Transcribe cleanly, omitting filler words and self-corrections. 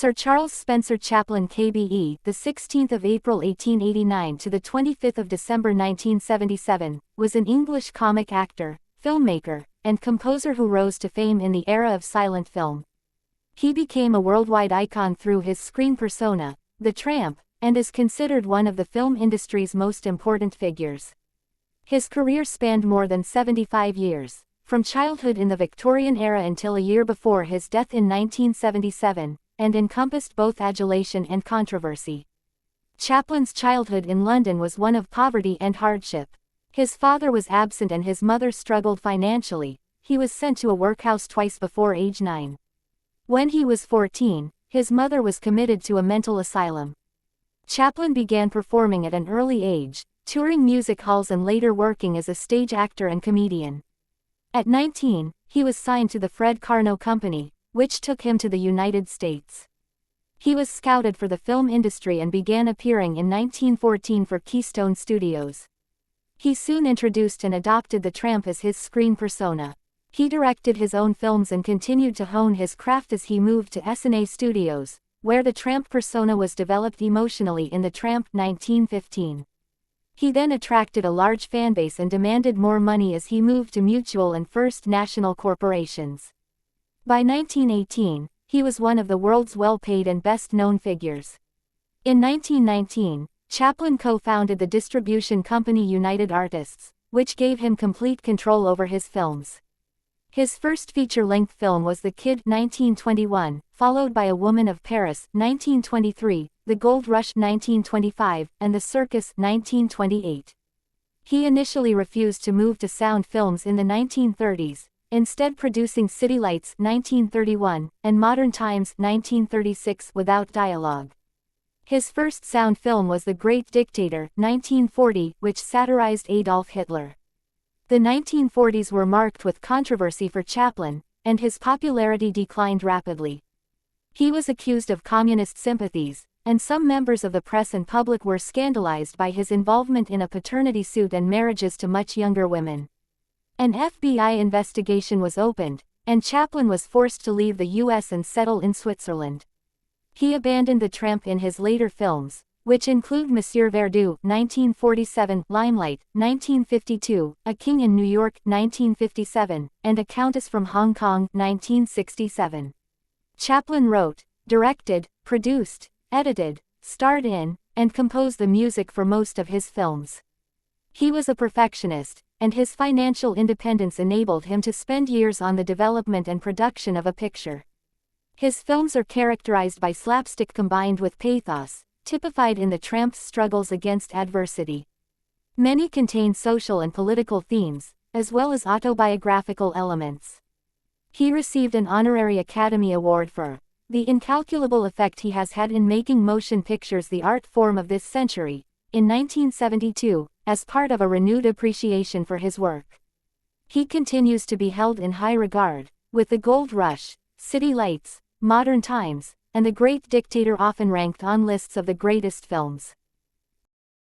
Sir Charles Spencer Chaplin KBE, the 16th of April 1889 to the 25th of December 1977, was an English comic actor, filmmaker, and composer who rose to fame in the era of silent film. He became a worldwide icon through his screen persona, the Tramp, and is considered one of the film industry's most important figures. His career spanned more than 75 years, from childhood in the Victorian era until a year before his death in 1977, and encompassed both adulation and controversy. Chaplin's childhood in London was one of poverty and hardship. His father was absent and his mother struggled financially. He was sent to a workhouse twice before age 9. When he was 14, his mother was committed to a mental asylum. Chaplin began performing at an early age, touring music halls and later working as a stage actor and comedian. At 19, he was signed to the Fred Carnot Company, which took him to the United States. He was scouted for the film industry and began appearing in 1914 for Keystone Studios. He soon introduced and adopted the Tramp as his screen persona. He directed his own films and continued to hone his craft as he moved to SNA Studios, where the Tramp persona was developed emotionally in The Tramp 1915. He then attracted a large fanbase and demanded more money as he moved to Mutual and First National corporations. By 1918, he was one of the world's well-paid and best-known figures. In 1919, Chaplin co-founded the distribution company United Artists, which gave him complete control over his films. His first feature-length film was The Kid 1921, followed by A Woman of Paris 1923, The Gold Rush 1925, and The Circus 1928. He initially refused to move to sound films in the 1930s, instead producing City Lights 1931, and Modern Times 1936 without dialogue. His first sound film was The Great Dictator 1940, which satirized Adolf Hitler. The 1940s were marked with controversy for Chaplin, and his popularity declined rapidly. He was accused of communist sympathies, and some members of the press and public were scandalized by his involvement in a paternity suit and marriages to much younger women. An FBI investigation was opened, and Chaplin was forced to leave the U.S. and settle in Switzerland. He abandoned the Tramp in his later films, which include Monsieur Verdoux 1947, Limelight 1952, A King in New York 1957, and A Countess from Hong Kong 1967. Chaplin wrote, directed, produced, edited, starred in, and composed the music for most of his films. He was a perfectionist, and his financial independence enabled him to spend years on the development and production of a picture. His films are characterized by slapstick combined with pathos, typified in the Tramp's struggles against adversity. Many contain social and political themes, as well as autobiographical elements. He received an honorary Academy Award for the incalculable effect he has had in making motion pictures the art form of this century, in 1972, as part of a renewed appreciation for his work. He continues to be held in high regard, with The Gold Rush, City Lights, Modern Times, and The Great Dictator often ranked on lists of the greatest films.